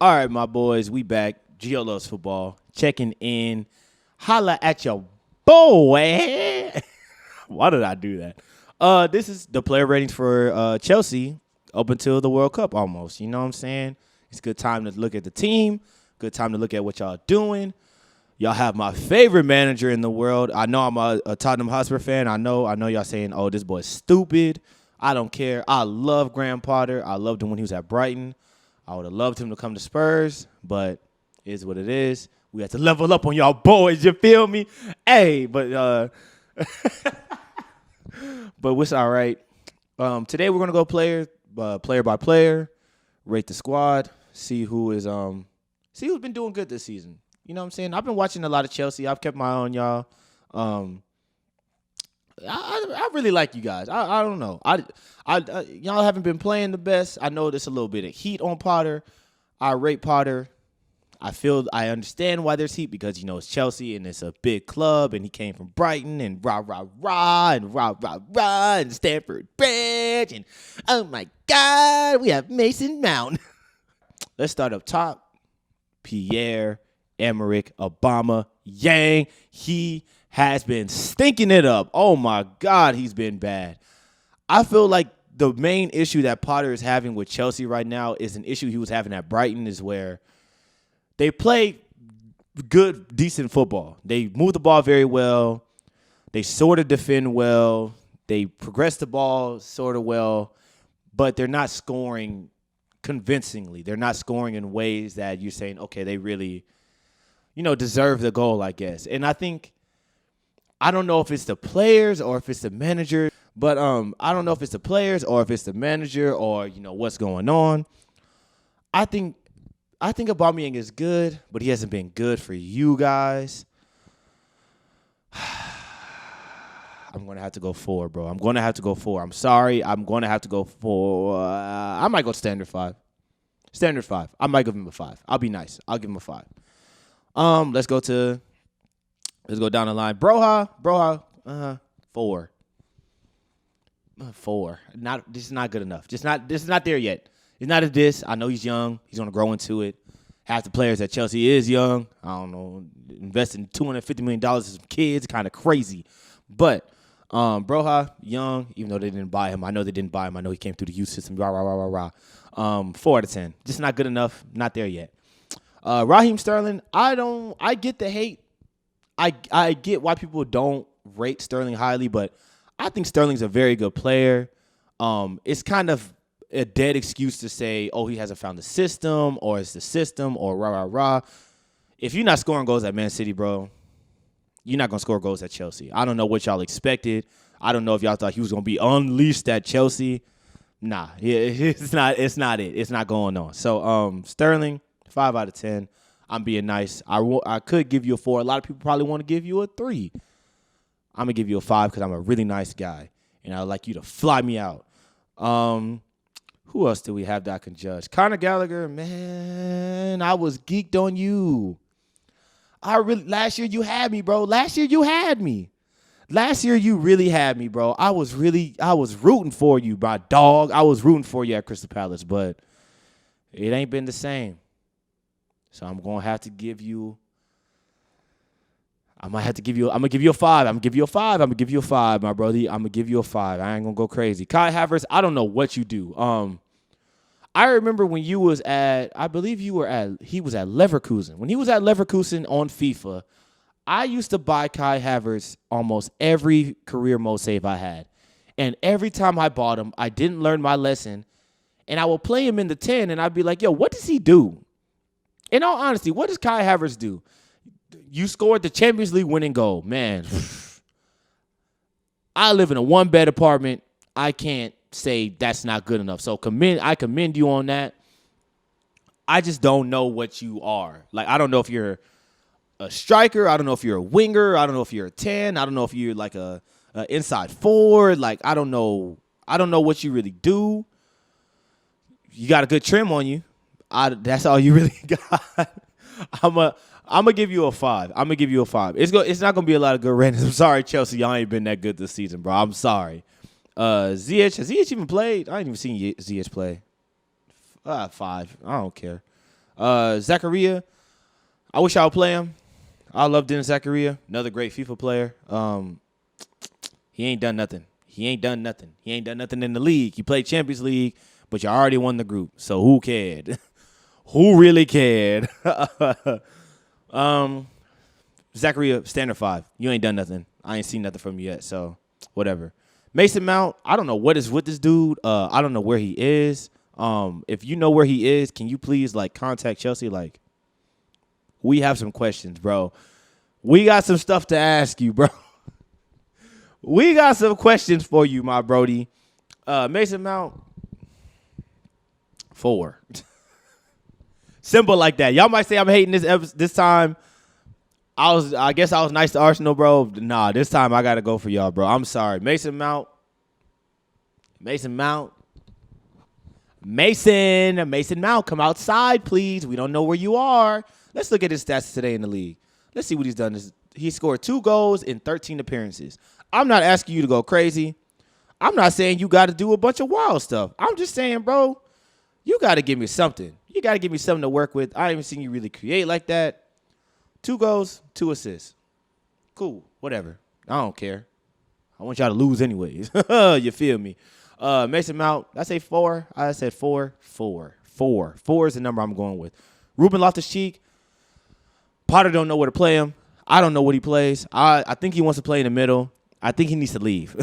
All right, my boys, we back. Gio loves football. Checking in. Holla at your boy. Why did I do that? This is the player ratings for Chelsea up until the World Cup almost. You know what I'm saying? It's a good time to look at the team. Good time to look at what y'all doing. Y'all have my favorite manager in the world. I know I'm a Tottenham Hotspur fan. I know y'all saying, oh, this boy's stupid. I don't care. I love Graham Potter. I loved him when he was at Brighton. I would have loved him to come to Spurs, but it is what it is. We have to level up on y'all boys, you feel me? Hey, but but it's all right. Today we're gonna go player by player, rate the squad, see who's been doing good this season. You know what I'm saying? I've been watching a lot of Chelsea. I've kept my eye on y'all. I really like you guys. I don't know. Y'all haven't been playing the best. I know there's a little bit of heat on Potter. I rate Potter. I understand why there's heat because, you know, it's Chelsea and it's a big club and he came from Brighton and rah, and Stamford Bridge and, oh, my God, we have Mason Mount. Let's start up top. Pierre-Emerick Aubameyang. He has been stinking it up. Oh, my God, he's been bad. I feel like the main issue that Potter is having with Chelsea right now is an issue he was having at Brighton is where they play good, decent football. They move the ball very well. They sort of defend well. They progress the ball sort of well, but they're not scoring convincingly. They're not scoring in ways that you're saying, okay, they really, deserve the goal, I guess. And I don't know if it's the players or if it's the manager, but I don't know if it's the players or if it's the manager or, what's going on. I think Aubameyang is good, but he hasn't been good for you guys. I'm going to have to go 4, bro. I'm going to have to go 4. I'm sorry. I'm going to have to go 4. I might go standard 5. Standard 5. I might give him a 5. I'll be nice. I'll give him a 5. Let's go down the line. Broha, 4. 4. This is not good enough. This is not there yet. It's not at this. I know he's young. He's going to grow into it. Half the players at Chelsea is young. I don't know. Investing $250 million in some kids, kind of crazy. But Broha, young, even though they didn't buy him. I know they didn't buy him. I know he came through the youth system. 4 out of 10. Just not good enough. Not there yet. Raheem Sterling, I get the hate. I get why people don't rate Sterling highly, but I think Sterling's a very good player. It's kind of a dead excuse to say, oh, he hasn't found the system, or it's the system, or rah. If you're not scoring goals at Man City, bro, you're not going to score goals at Chelsea. I don't know what y'all expected. I don't know if y'all thought he was going to be unleashed at Chelsea. Nah, it's not it. It's not going on. So, Sterling, 5 out of 10. I'm being nice. I could give you a 4. A lot of people probably want to give you a 3. I'm going to give you a 5 because I'm a really nice guy, and I'd like you to fly me out. Who else do we have that I can judge? Conor Gallagher, man, I was geeked on you. Last year you had me, bro. Last year you really had me, bro. I was rooting for you, my dog. I was rooting for you at Crystal Palace, but it ain't been the same. So I'm going to have to give you I'm going to give you a 5. I'm going to give you a 5, my brother. I'm going to give you a 5. I ain't going to go crazy. Kai Havertz, I don't know what you do. I remember when you was at, I believe he was at Leverkusen. When he was at Leverkusen on FIFA, I used to buy Kai Havertz almost every career mode save I had. And every time I bought him, I didn't learn my lesson. And I would play him in the 10, and I'd be like, yo, what does he do? In all honesty, what does Kai Havertz do? You scored the Champions League winning goal. Man, I live in a one-bed apartment. I can't say that's not good enough. So I commend you on that. I just don't know what you are. Like, I don't know if you're a striker. I don't know if you're a winger. I don't know if you're a 10. I don't know if you're like a inside forward. Like, I don't know what you really do. You got a good trim on you. That's all you really got. I'm gonna give you a 5. It's not gonna be a lot of good ratings. I'm sorry, Chelsea. Y'all ain't been that good this season, bro. I'm sorry. Ziyech, has Ziyech even played? I ain't even seen Ziyech play. 5. I don't care. Zachariah, I wish I would play him. I love Dennis Zachariah, another great FIFA player. He ain't done nothing. He ain't done nothing. He ain't done nothing in the league. He played Champions League, but you already won the group. So who cared? Who really cared? Zachariah, standard 5. You ain't done nothing. I ain't seen nothing from you yet, so whatever. Mason Mount, I don't know what is with this dude. I don't know where he is. If you know where he is, can you please, contact Chelsea? We have some questions, bro. We got some stuff to ask you, bro. We got some questions for you, my brody. Mason Mount, 4. Simple like that. Y'all might say I'm hating this time. I guess I was nice to Arsenal, bro. Nah, this time I gotta go for y'all, bro. I'm sorry. Mason Mount, come outside, please. We don't know where you are. Let's look at his stats today in the league. Let's see what he's done. He scored 2 goals in 13 appearances. I'm not asking you to go crazy. I'm not saying you got to do a bunch of wild stuff. I'm just saying, bro, you got to give me something. You got to give me something to work with. I haven't seen you really create like that. 2 goals, 2 assists. Cool, whatever. I don't care. I want y'all to lose anyways. You feel me? Mason Mount, I say 4. I said 4. 4 is the number I'm going with. Ruben Loftus-Cheek, Potter don't know where to play him. I don't know what he plays. I think he wants to play in the middle. I think he needs to leave.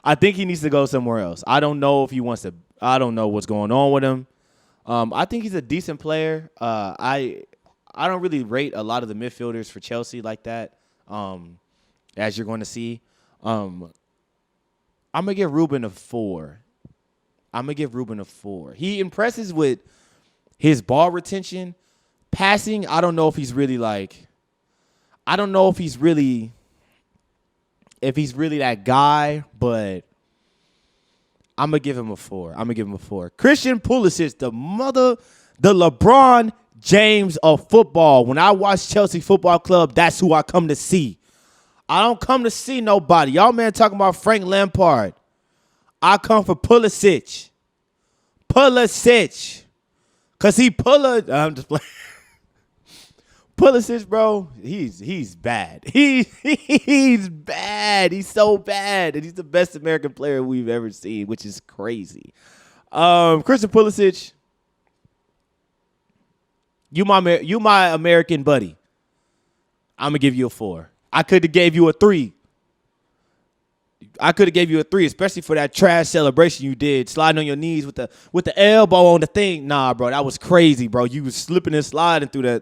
I think he needs to go somewhere else. I don't know if he wants to. I don't know what's going on with him. I think he's a decent player. I don't really rate a lot of the midfielders for Chelsea like that, as you're going to see. I'm going to give Ruben a 4. He impresses with his ball retention. Passing, I don't know if he's really that guy, but I'm going to give him a 4. Christian Pulisic, the LeBron James of football. When I watch Chelsea Football Club, that's who I come to see. I don't come to see nobody. Y'all man talking about Frank Lampard. I come for Pulisic. Because he I'm just playing. Pulisic, bro, he's bad. He's bad. He's so bad. And he's the best American player we've ever seen, which is crazy. Christian Pulisic, you my American buddy. I'm going to give you a 4. I could have gave you a 3. Especially for that trash celebration you did, sliding on your knees with the elbow on the thing. Nah, bro, that was crazy, bro. You was slipping and sliding through that.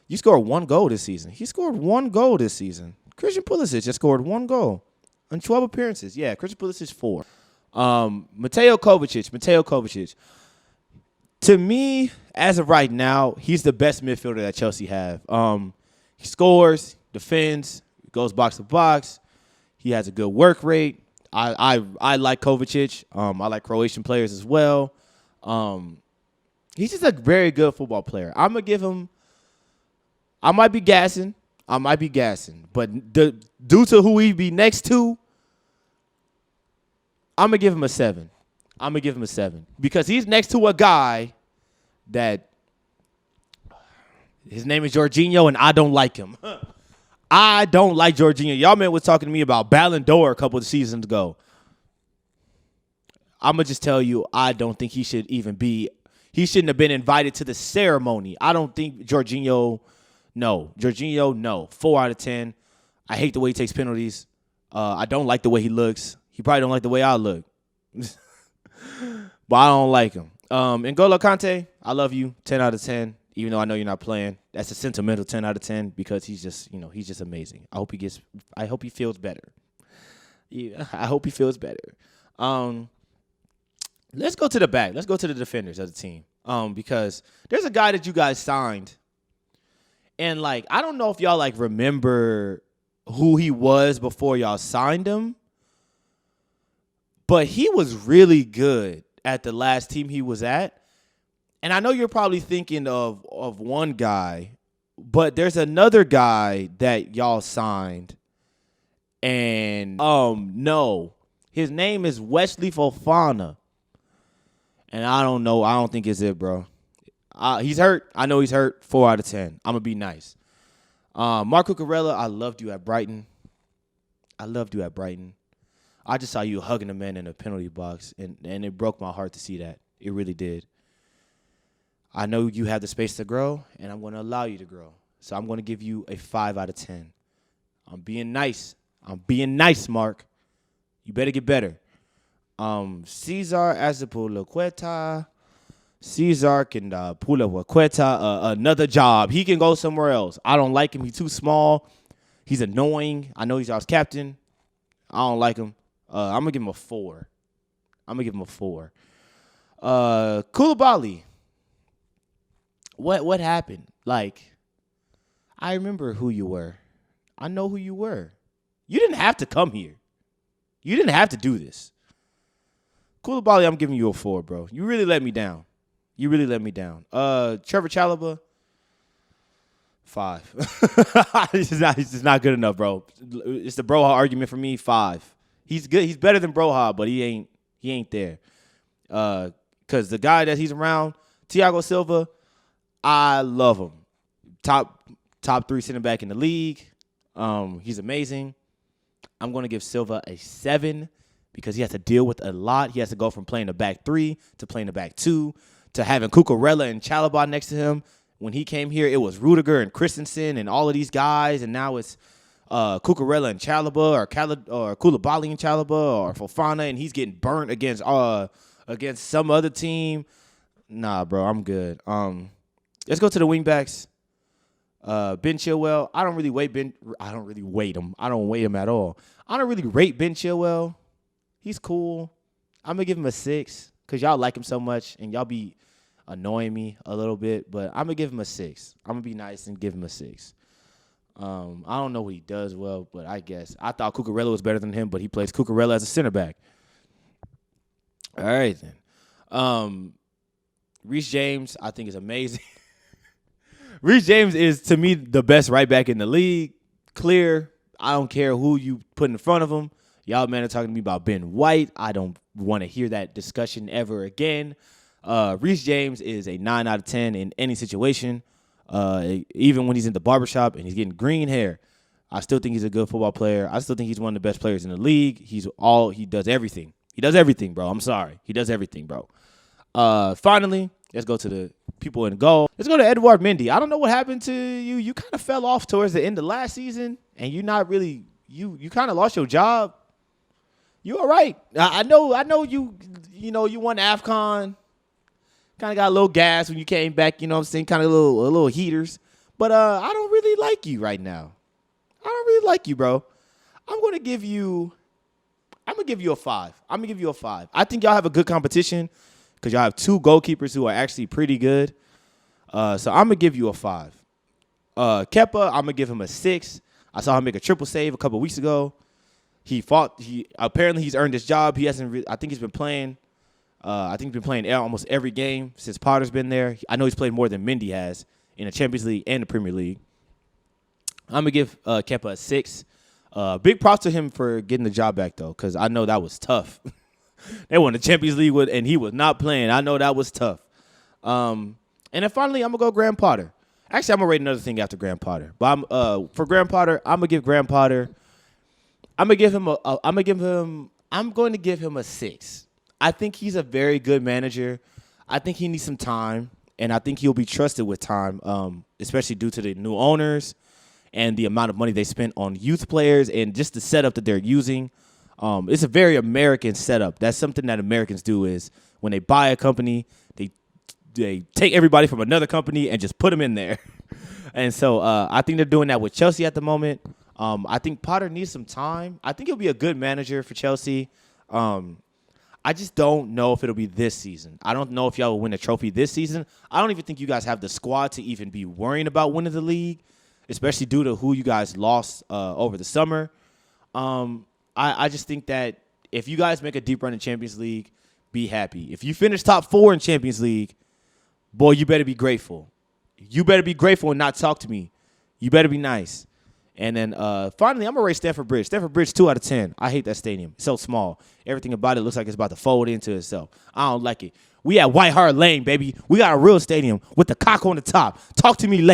You scored 1 goal this season. He scored 1 goal this season. Christian Pulisic just scored 1 goal in 12 appearances. Yeah, Christian Pulisic 4. Mateo Kovacic. To me, as of right now, he's the best midfielder that Chelsea have. He scores, defends, goes box to box. He has a good work rate. I like Kovacic. I like Croatian players as well. He's just a very good football player. I'm going to give him. I might be gassing, but due to who he be next to, I'm going to give him a 7. Because he's next to a guy that his name is Jorginho, and I don't like him. I don't like Jorginho. Y'all man was talking to me about Ballon d'Or a couple of seasons ago. I'm going to just tell you, I don't think he shouldn't have been invited to the ceremony. I don't think Jorginho, no. 4 out of 10. I hate the way he takes penalties. I don't like the way he looks. He probably don't like the way I look. But I don't like him. N'Golo Kante, I love you. 10 out of 10. Even though I know you're not playing. That's a sentimental 10 out of 10 because he's just amazing. I hope he feels better. Yeah, I hope he feels better. Let's go to the back. Let's go to the defenders of the team. Because there's a guy that you guys signed. And I don't know if y'all remember who he was before y'all signed him. But he was really good at the last team he was at. And I know you're probably thinking of one guy, but there's another guy that y'all signed. And no. His name is Wesley Fofana. And I don't know. I don't think it's it, bro. He's hurt. I know he's hurt. 4 out of 10. I'm gonna be nice. Marco Cucurella, I loved you at Brighton. I just saw you hugging a man in a penalty box, and it broke my heart to see that. It really did. I know you have the space to grow, and I'm going to allow you to grow. So I'm going to give you a 5 out of 10. I'm being nice, Mark. You better get better. Cesar Azpilicueta. Cesar can pull up Cueta another job. He can go somewhere else. I don't like him. He's too small. He's annoying. I know he's our captain. I don't like him. I'm going to give him a 4. Koulibaly. What happened? Like, I remember who you were. I know who you were. You didn't have to come here. You didn't have to do this. Koulibaly, I'm giving you a 4, bro. You really let me down. Trevor Chalobah, 5. It's just not good enough, bro. It's the Broha argument for me, 5. He's good. He's better than Broha, but he ain't there. Because the guy that he's around, Thiago Silva, I love him. Top 3 center back in the league. He's amazing. I'm going to give Silva a 7 because he has to deal with a lot. He has to go from playing the back 3 to playing the back 2 to having Cucurella and Chalobah next to him. When he came here, it was Rudiger and Christensen and all of these guys, and now it's Cucurella and Chalobah or Koulibaly and Chalobah or Fofana, and he's getting burnt against some other team. Nah, bro, I'm good. Let's go to the wingbacks. Ben Chilwell. I don't really weight him. I don't weight him at all. I don't really rate Ben Chilwell. He's cool. I'm gonna give him a 6 because y'all like him so much and y'all be annoying me a little bit. But I'm gonna give him a 6. I'm gonna be nice and give him a 6. I don't know what he does well, but I guess I thought Cucurella was better than him, but he plays Cucurella as a center back. All right then. Reece James, I think is amazing. Reece James is, to me, the best right back in the league. Clear. I don't care who you put in front of him. Y'all, man, are talking to me about Ben White. I don't want to hear that discussion ever again. Reece James is a 9 out of 10 in any situation. Even when he's in the barbershop and he's getting green hair, I still think he's a good football player. I still think he's one of the best players in the league. He does everything. He does everything, bro. I'm sorry. He does everything, bro. Finally, let's go to the people in goal. Let's go to Edouard Mendy. I don't know what happened to you. You kind of fell off towards the end of last season, and you're not really you kind of lost your job. You all right? I know you won AFCON. Kind of got a little gas when you came back. You know what I'm saying? Kind of a little heaters. But I don't really like you right now. I don't really like you, bro. I'm gonna give you a 5. I think y'all have a good competition because y'all have 2 goalkeepers who are actually pretty good. So I'm gonna give you a 5. Kepa, I'm gonna give him a 6. I saw him make a triple save a couple weeks ago. Apparently he's earned his job. He hasn't. I think he's been playing. Almost every game since Potter's been there. I know he's played more than Mendy has in the Champions League and the Premier League. I'm gonna give Kepa a 6. Big props to him for getting the job back though, because I know that was tough. They won the Champions League and he was not playing. I know that was tough. And then finally, I'm gonna go Graham Potter. Actually, I'm gonna rate another thing after Graham Potter. But for Graham Potter, I'm gonna give Graham Potter. I'm going to give him a 6. I think he's a very good manager. I think he needs some time, and I think he'll be trusted with time, especially due to the new owners and the amount of money they spent on youth players and just the setup that they're using. It's a very American setup. That's something that Americans do is when they buy a company, they take everybody from another company and just put them in there. And so I think they're doing that with Chelsea at the moment. I think Potter needs some time. I think he'll be a good manager for Chelsea. I just don't know if it'll be this season. I don't know if y'all will win a trophy this season. I don't even think you guys have the squad to even be worrying about winning the league, especially due to who you guys lost over the summer. I just think that if you guys make a deep run in Champions League, be happy. If you finish top 4 in Champions League, boy, you better be grateful. You better be grateful and not talk to me. You better be nice. And then finally, I'm going to rate Stamford Bridge. Stamford Bridge, 2 out of 10. I hate that stadium. It's so small. Everything about it looks like it's about to fold into itself. I don't like it. We at White Hart Lane, baby. We got a real stadium with the cock on the top. Talk to me later.